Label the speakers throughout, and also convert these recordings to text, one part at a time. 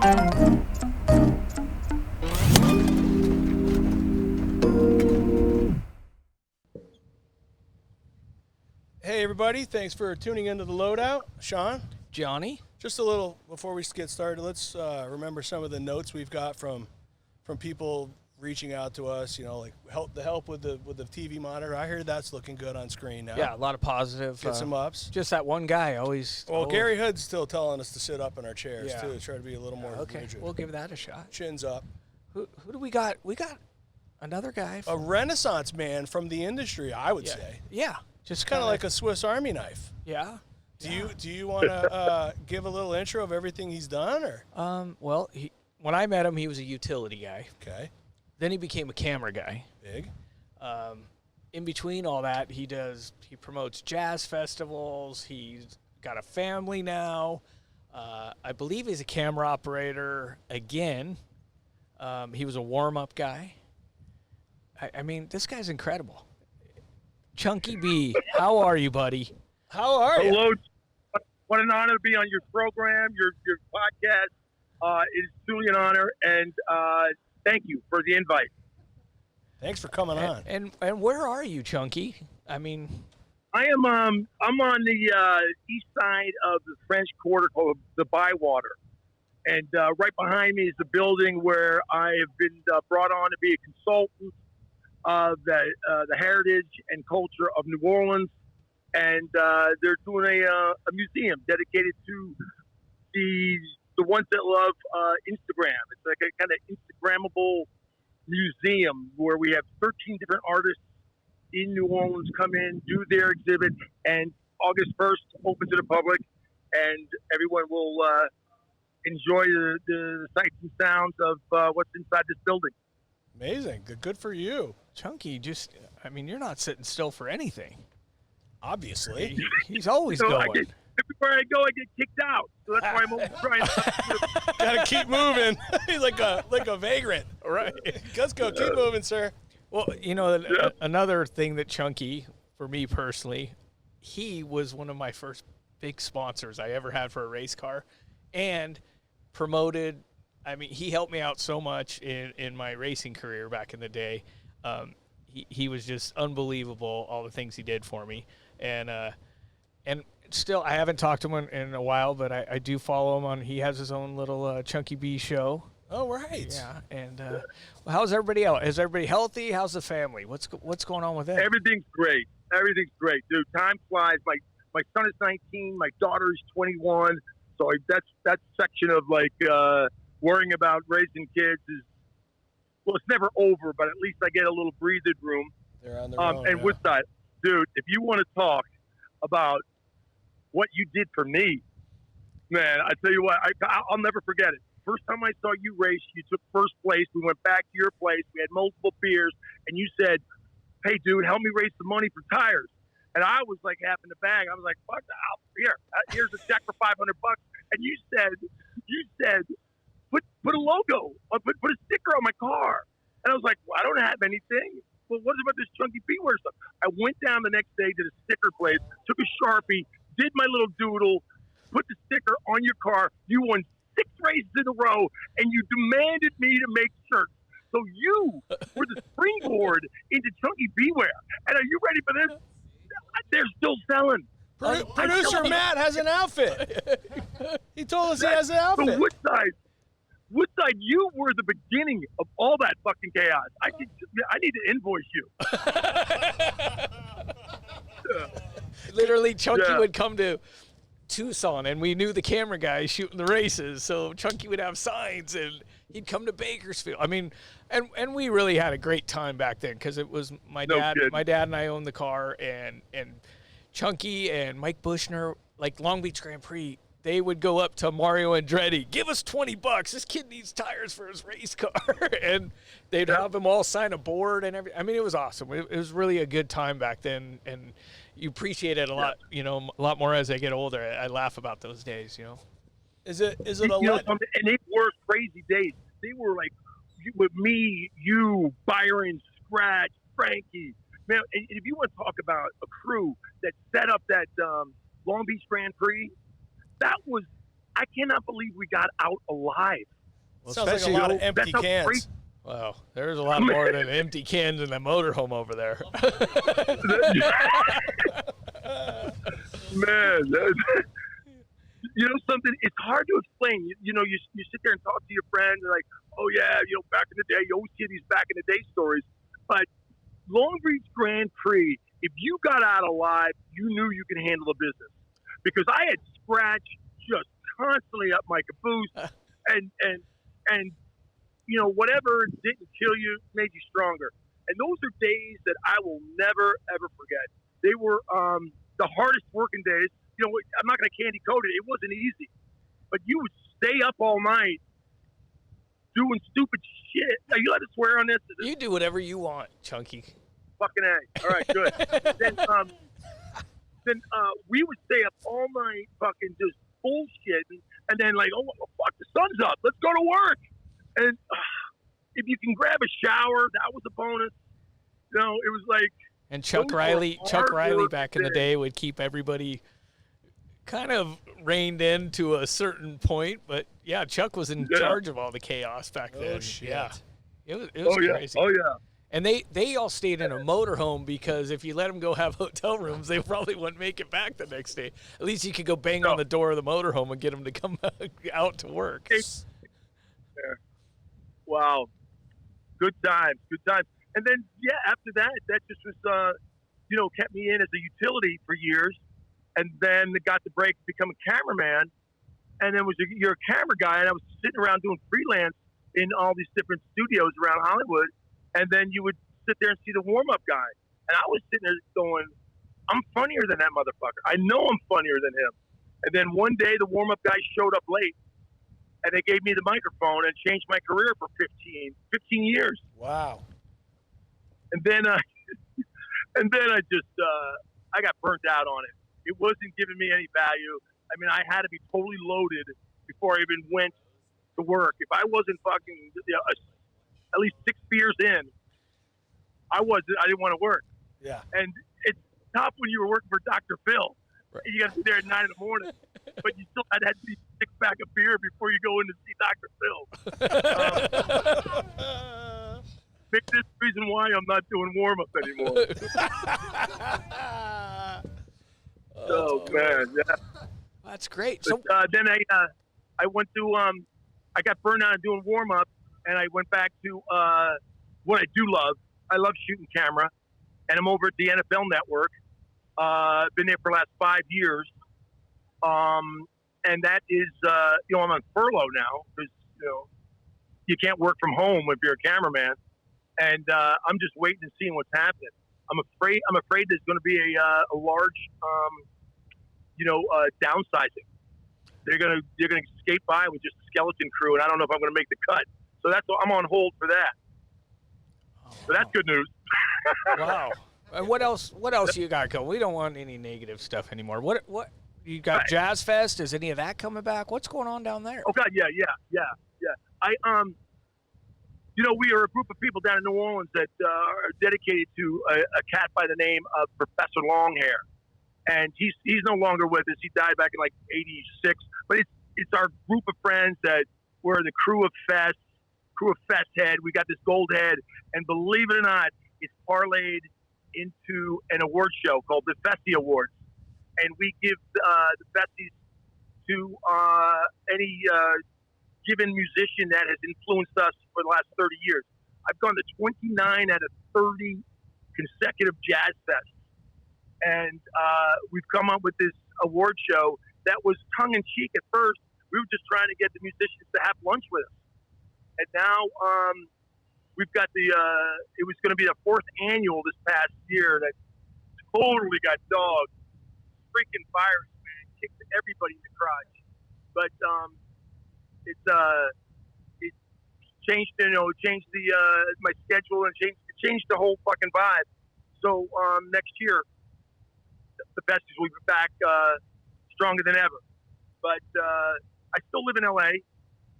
Speaker 1: Hey everybody, thanks for tuning into the Loadout. Sean,
Speaker 2: Johnny?
Speaker 1: just a little before we get started, let's remember some of the notes we've got from people reaching out to us, like help with the TV monitor. I heard that's looking good on screen now.
Speaker 2: Yeah, a lot of positive.
Speaker 1: Get some ups.
Speaker 2: Just that one guy always.
Speaker 1: Well, Gary Hood's still telling us to sit up in our chairs
Speaker 2: Yeah.
Speaker 1: too, to try to be a little more
Speaker 2: Okay,
Speaker 1: rigid.
Speaker 2: we'll give that a shot.
Speaker 1: Chins up.
Speaker 2: Who do we got? We got another guy.
Speaker 1: A Renaissance man from the industry, I would say.
Speaker 2: Yeah, just
Speaker 1: Kind of like a Swiss Army knife.
Speaker 2: Yeah.
Speaker 1: Do you want to give a little intro of everything he's done, or?
Speaker 2: Well, when I met him, he was a utility guy.
Speaker 1: Okay.
Speaker 2: Then he became a camera guy.
Speaker 1: Big.
Speaker 2: In between all that, he promotes jazz festivals. He's got a family now. I believe he's a camera operator again. He was a warm-up guy. I mean, this guy's incredible. Chunky B, how are you, buddy?
Speaker 1: How are you?
Speaker 3: Hello. What an honor to be on your program, your podcast. It is truly an honor, and thank you for the invite.
Speaker 1: Thanks for coming on.
Speaker 2: And where are you, Chunky? I mean,
Speaker 3: I am I'm on the east side of the French Quarter called the Bywater, and right behind me is the building where I have been brought on to be a consultant of the heritage and culture of New Orleans, and they're doing a museum dedicated to the ones that love Instagram. It's like a kind of Instagrammable museum where we have 13 different artists in New Orleans come in, do their exhibit, and August 1st open to the public, and everyone will enjoy the sights and sounds of what's inside this building.
Speaker 1: Amazing. Good for you.
Speaker 2: Chunky, you're not sitting still for anything.
Speaker 1: Obviously.
Speaker 2: He's always
Speaker 3: So
Speaker 2: going.
Speaker 3: everywhere I go, I get kicked out. So that's why I'm always trying to.
Speaker 1: Gotta keep moving. He's like a vagrant.
Speaker 2: Right.
Speaker 1: Let's go. Keep moving, sir.
Speaker 2: Well, another thing that Chunky, for me personally, he was one of my first big sponsors I ever had for a race car, and promoted. I mean, he helped me out so much in my racing career back in the day. He was just unbelievable, all the things he did for me. And still, I haven't talked to him in a while, but I do follow him on. He has his own little Chunky B show.
Speaker 1: Oh, right.
Speaker 2: Yeah. And how's everybody out? Is everybody healthy? How's the family? What's going on with that?
Speaker 3: Everything's great. Everything's great, dude. Time flies. My son is 19. My daughter is 21. So that section of worrying about raising kids is, well, it's never over, but at least I get a little breathing room.
Speaker 1: They're on their own.
Speaker 3: And
Speaker 1: yeah.
Speaker 3: Woodside, dude, if you want to talk about what you did for me, man, I tell you what, I'll never forget it. First time I saw you race, you took first place. We went back to your place. We had multiple beers, and you said, "Hey, dude, help me raise some money for tires." And I was like half in the bag. I was like, "Fuck, here's a check for $500." And you said, put a logo, put a sticker on my car. And I was like, well, I don't have anything. Well, what about this Chunky B wear stuff? I went down the next day to the sticker place, took a Sharpie, did my little doodle, put the sticker on your car. You won 6 races in a row, and you demanded me to make shirts. So you were the springboard into Chunky B wear. And are you ready for this? They're still selling.
Speaker 1: Producer Matt has an outfit. He told us he has an outfit.
Speaker 3: So Woodside, you were the beginning of all that fucking chaos. I need to invoice you.
Speaker 2: Literally, Chunky would come to Tucson, and we knew the camera guy shooting the races, so Chunky would have signs, and he'd come to Bakersfield. I mean, and we really had a great time back then because it was my dad. My dad and I owned the car, and Chunky and Mike Bushner, like Long Beach Grand Prix, they would go up to Mario Andretti, give us $20. This kid needs tires for his race car. And they'd have them all sign a board and everything. I mean, it was awesome. It was really a good time back then. And you appreciate it a lot, a lot more as I get older. I laugh about those days,
Speaker 1: Is it a
Speaker 3: lot? And they were crazy days. They were like with me, you, Byron, Scratch, Frankie. Man, and if you want to talk about a crew that set up that Long Beach Grand Prix, that was I cannot believe we got out alive.
Speaker 1: Well,
Speaker 2: Sounds like a
Speaker 1: especially
Speaker 2: lot
Speaker 1: a lot
Speaker 2: of
Speaker 1: of empty
Speaker 3: That's how
Speaker 1: cans.
Speaker 3: crazy-
Speaker 2: Wow, there's a lot more than empty cans in that motorhome over there.
Speaker 3: Man, you know something? It's hard to explain. You know, you sit there and talk to your friends, and like, oh yeah, you know, back in the day, you always hear these back in the day stories. But Long Beach Grand Prix, if you got out alive, you knew you could handle the business, because I had scratch just constantly up my caboose, and you know, whatever didn't kill you made you stronger. And those are days that I will never ever forget. They were the hardest working days. You know, I'm not going to candy coat it. It wasn't easy, but you would stay up all night doing stupid shit. Are you allowed to swear on this?
Speaker 2: You do whatever you want, Chunky.
Speaker 3: Fucking A. All right, good. then we would stay up all night fucking just bullshitting, and then like, oh, fuck, the sun's up. Let's go to work. And if you can grab a shower, that was a bonus. You know, it was like.
Speaker 2: And Chuck
Speaker 3: Those were
Speaker 2: Riley
Speaker 3: hard
Speaker 2: back in the
Speaker 3: work
Speaker 2: day would keep everybody kind of reined in to a certain point, but yeah, Chuck was in charge of all the chaos back then.
Speaker 1: Shit.
Speaker 2: Yeah, it was crazy.
Speaker 3: Oh yeah.
Speaker 2: And they all stayed in a motorhome, because if you let them go have hotel rooms, they probably wouldn't make it back the next day. At least you could go bang on the door of the motorhome and get them to come out to work.
Speaker 3: Wow. Good times. And then, yeah, after that just was, you know, kept me in as a utility for years. And then got the break to become a cameraman. And then you're a camera guy. And I was sitting around doing freelance in all these different studios around Hollywood. And then you would sit there and see the warm-up guy. And I was sitting there going, I'm funnier than that motherfucker. I know I'm funnier than him. And then one day the warm-up guy showed up late. And they gave me the microphone and changed my career for 15 years.
Speaker 1: Wow.
Speaker 3: And then, I got burnt out on it. It wasn't giving me any value. I mean, I had to be totally loaded before I even went to work. If I wasn't fucking, you know, at least 6 beers in, I didn't want to work.
Speaker 1: Yeah.
Speaker 3: And it's tough when you were working for Dr. Phil.
Speaker 2: Right.
Speaker 3: You got to be there at 9 in the morning, but you still had to be 6-pack of beer before you go in to see Dr. Phil. Maybe this is the reason why I'm not doing warm-up anymore. Oh, man, yeah.
Speaker 2: That's great.
Speaker 3: But,
Speaker 2: So
Speaker 3: then I went to I got burned out doing warm-up, and I went back to what I do love. I love shooting camera, and I'm over at the NFL Network. Been there for the last 5 years. And that is, you know, I'm on furlough now because, you know, you can't work from home if you're a cameraman. And I'm just waiting and seeing what's happening. I'm afraid there's going to be a large, you know, downsizing. They're gonna skate by with just a skeleton crew, and I don't know if I'm going to make the cut. So I'm on hold for that. So that's good news.
Speaker 2: wow. And what else you got going? We don't want any negative stuff anymore. What you got? Jazz Fest? Is any of that coming back? What's going on down there?
Speaker 3: Oh God, yeah. You know, we are a group of people down in New Orleans that are dedicated to a cat by the name of Professor Longhair, and he's no longer with us. He died back in like '86. But it's our group of friends that were the crew of Fest Head. We got this gold head, and believe it or not, it's parlayed into an award show called the Festy Awards, and we give the Festies to any given musician that has influenced us for the last 30 years. I've gone to 29 out of 30 consecutive jazz fests, and we've come up with this award show that was tongue-in-cheek at first. We were just trying to get the musicians to have lunch with us, and now we've got it was going to be the 4th annual this past year that totally got dogged. Freaking virus, man, kicked everybody in the crotch. But it changed, you know, changed my schedule and changed the whole fucking vibe. So next year, the Besties will be back stronger than ever. But I still live in LA.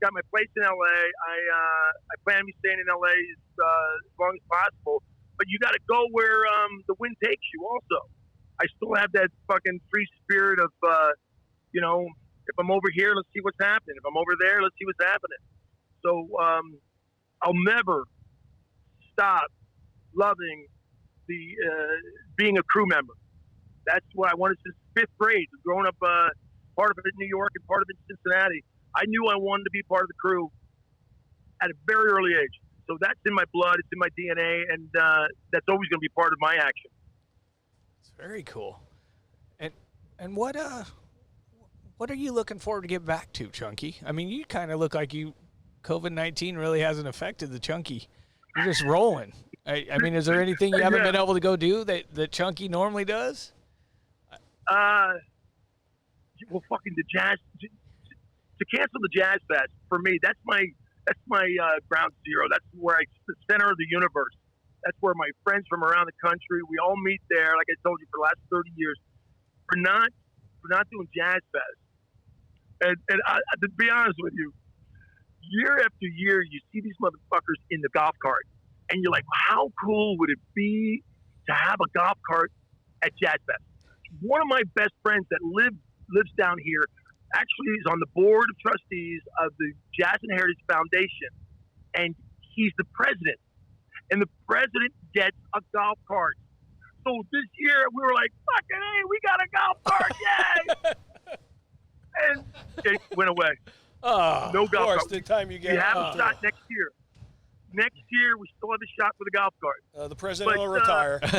Speaker 3: Got my place in LA. I plan to be staying in LA as long as possible. But you got to go where the wind takes you. Also, I still have that fucking free spirit of, you know, If I'm over here, let's see what's happening. If I'm over there, let's see what's happening. So I'll never stop loving the being a crew member. That's what I wanted since 5th grade. Growing up, part of it in New York and part of it in Cincinnati, I knew I wanted to be part of the crew at a very early age. So that's in my blood. It's in my DNA, and that's always going to be part of my action.
Speaker 2: It's very cool. And what are you looking forward to get back to, Chunky? I mean, you kind of look like COVID-19 really hasn't affected the Chunky. You're just rolling. I mean, is there anything you haven't been able to go do that Chunky normally does?
Speaker 3: Well, fucking the Jazz to cancel the Jazz Fest for me. That's my ground zero. That's where the center of the universe. That's where my friends from around the country, we all meet there. Like I told you, for the last 30 years, we're not doing Jazz Fest. And to be honest with you, year after year, you see these motherfuckers in the golf cart, and you're like, how cool would it be to have a golf cart at Jazz Fest? One of my best friends that lives down here actually is on the board of trustees of the Jazz and Heritage Foundation, and he's the president. And the president gets a golf cart. So this year we were like, fucking hey, we got a golf cart, yay! And it went away.
Speaker 1: Oh,
Speaker 3: no golf
Speaker 1: course,
Speaker 3: cart.
Speaker 1: the time you get
Speaker 3: We have a shot next year. Next year we still have a shot for the golf cart.
Speaker 1: the president will retire.
Speaker 3: He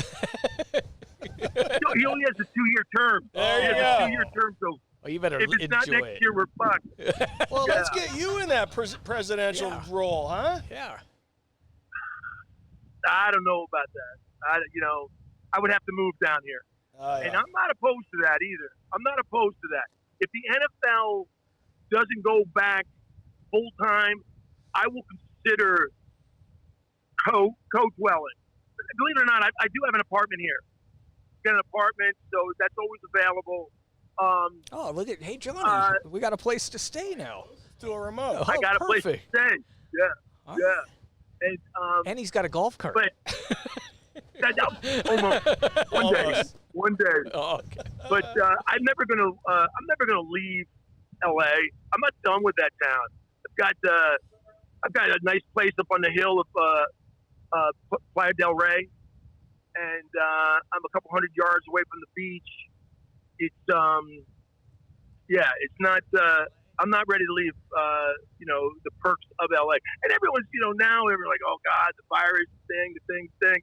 Speaker 3: only has a 2-year term.
Speaker 1: There
Speaker 3: he
Speaker 1: you
Speaker 3: has
Speaker 1: go.
Speaker 3: a 2-year term, so
Speaker 2: Well, you better
Speaker 3: if it's not
Speaker 2: enjoy
Speaker 3: next
Speaker 2: it.
Speaker 3: year, we're fucked.
Speaker 1: Well, let's get you in that presidential
Speaker 2: Yeah.
Speaker 1: role, huh?
Speaker 2: Yeah.
Speaker 3: I don't know about that. I would have to move down here. And I'm not opposed to that either. I'm not opposed to that. If the NFL doesn't go back full time, I will consider co-dwelling. Believe it or not, I do have an apartment here. Got an apartment, so that's always available.
Speaker 2: Oh, look at Johnny. We got a place to stay now.
Speaker 1: To a remote.
Speaker 2: Oh,
Speaker 3: I got a place to
Speaker 2: perfect.
Speaker 3: stay. Yeah,
Speaker 2: All
Speaker 3: yeah.
Speaker 2: right.
Speaker 3: And
Speaker 2: he's got a golf cart.
Speaker 3: but almost one day,
Speaker 1: Almost.
Speaker 3: one day.
Speaker 2: Oh, okay.
Speaker 3: But I'm never gonna leave LA. I'm not done with that town. I've got a nice place up on the hill of Playa del Rey, and I'm a couple hundred yards away from the beach. It's it's not. I'm not ready to leave. The perks of LA, and everyone's now they're like, oh God, the virus thing, the thing.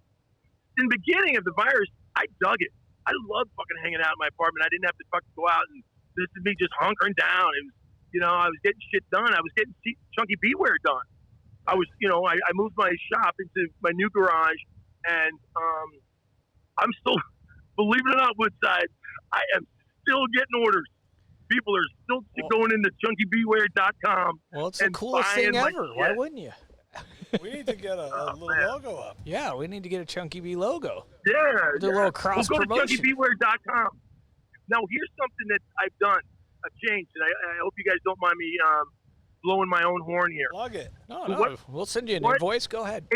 Speaker 3: In the beginning of the virus, I dug it. I loved fucking hanging out in my apartment. I didn't have to fucking go out, and this is me just hunkering down. It was, I was getting shit done. I was getting Chunky Beware done. I was, I moved my shop into my new garage, and I'm still, believe it or not, Woodside, I am still getting orders. People are still going into chunkybeware.com.
Speaker 2: Well, it's the
Speaker 3: and
Speaker 2: coolest thing
Speaker 3: buying my
Speaker 2: ever. Why
Speaker 3: shit.
Speaker 2: wouldn't you?
Speaker 1: We need to get a little
Speaker 3: man.
Speaker 1: logo up.
Speaker 2: Yeah, we need to get a Chunky B logo.
Speaker 3: Yeah.
Speaker 2: Do a little cross
Speaker 3: Well, go
Speaker 2: promotion.
Speaker 3: to chunkybeware.com. Now, here's something that I've done, a change, and I hope you guys don't mind me blowing my own horn here.
Speaker 1: Plug it.
Speaker 2: No,
Speaker 3: So
Speaker 2: no, we'll send you an
Speaker 3: what-
Speaker 2: invoice. Go ahead.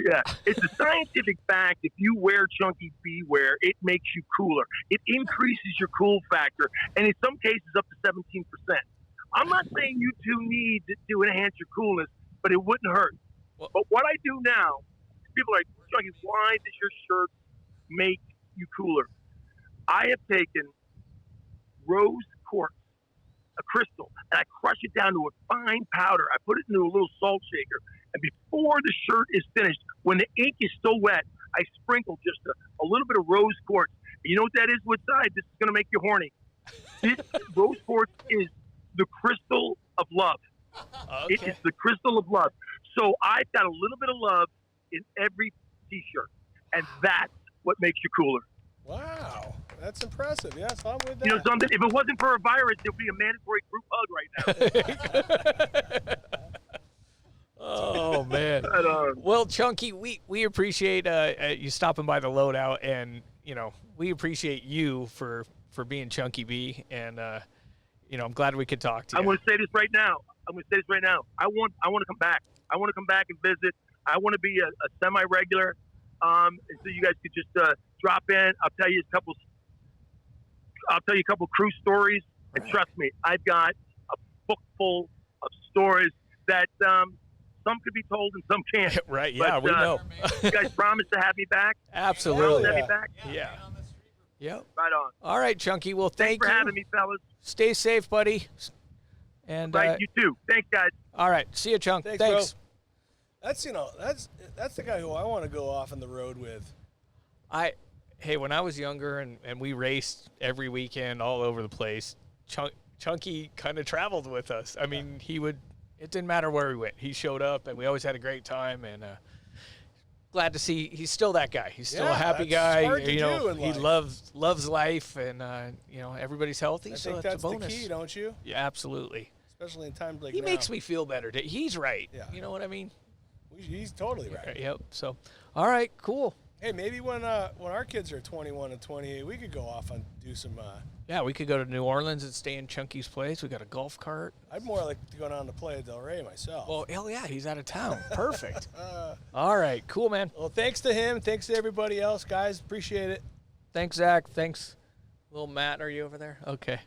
Speaker 3: Yeah, it's a scientific fact. If you wear Chunky Beware, it makes you cooler. It increases your cool factor, and in some cases up to 17%. I'm not saying you two need to enhance your coolness, but it wouldn't hurt.
Speaker 2: Well-
Speaker 3: But what I do now, people are like, Chunky, why does your shirt make you cooler? I have taken rose quartz, a crystal, and I crush it down to a fine powder. I put it into a little salt shaker. And before the shirt is finished, when the ink is still wet, I sprinkle just a little bit of rose quartz. And you know what that is? Woodside? This is going to make you horny. This rose quartz is the crystal of love. It
Speaker 2: Okay.
Speaker 3: is the crystal of love. So I've got a little bit of love in every T-shirt. And that's what makes you cooler.
Speaker 1: Wow, that's impressive. Yes, I'm with that.
Speaker 3: You know something? If it wasn't for a virus, there'd be a mandatory group hug right now.
Speaker 2: Oh man.
Speaker 3: But,
Speaker 2: Well, Chunky, we appreciate you stopping by the loadout, and we appreciate you for being Chunky B, and I'm glad we could talk to you.
Speaker 3: I'm going to say this right now. I want to come back. I want to come back and visit. I want to be a semi-regular, and so you guys could just drop in. I'll tell you a couple crew stories And trust me, I've got a book full of stories that some could be told and some can't.
Speaker 2: Right, yeah,
Speaker 3: But,
Speaker 2: we know.
Speaker 3: You guys promised to have me back.
Speaker 2: Absolutely.
Speaker 3: Have me back?
Speaker 2: Yeah. Yep.
Speaker 3: Right on.
Speaker 2: All right, Chunky. Well,
Speaker 3: Thanks
Speaker 2: thank
Speaker 3: for
Speaker 2: you.
Speaker 3: having me, fellas.
Speaker 2: Stay safe, buddy. And
Speaker 3: Right, you too. Thanks, guys.
Speaker 2: all right, see you, Chunk.
Speaker 1: Thanks,
Speaker 2: Thanks.
Speaker 1: bro. That's the guy who I want to go off on the road with.
Speaker 2: Hey, when I was younger and we raced every weekend all over the place, Chunky kind of traveled with us. I mean, it didn't matter where we went. He showed up, and we always had a great time. And glad to see he's still that guy. He's still a happy
Speaker 1: that's
Speaker 2: guy.
Speaker 1: hard to do in
Speaker 2: He
Speaker 1: life.
Speaker 2: loves life, and everybody's healthy.
Speaker 1: I
Speaker 2: so
Speaker 1: think
Speaker 2: it's
Speaker 1: that's
Speaker 2: a
Speaker 1: the
Speaker 2: bonus.
Speaker 1: key, don't you?
Speaker 2: Yeah, absolutely.
Speaker 1: Especially in times like
Speaker 2: He
Speaker 1: now.
Speaker 2: makes me feel better. He's right.
Speaker 1: Yeah.
Speaker 2: You know what I mean?
Speaker 1: He's totally right.
Speaker 2: Yep. So, all right, cool.
Speaker 1: Hey, maybe when our kids are 21 and 28, we could go off and do some.
Speaker 2: Yeah, we could go to New Orleans and stay in Chunky's place. We got a golf cart.
Speaker 1: I'd more like to go down to Playa del Rey myself.
Speaker 2: Well, hell yeah, he's out of town. Perfect. All right, cool, man.
Speaker 1: Well, thanks to him. Thanks to everybody else, guys. Appreciate it.
Speaker 2: Thanks, Zach. Thanks. Little Matt, are you over there? Okay.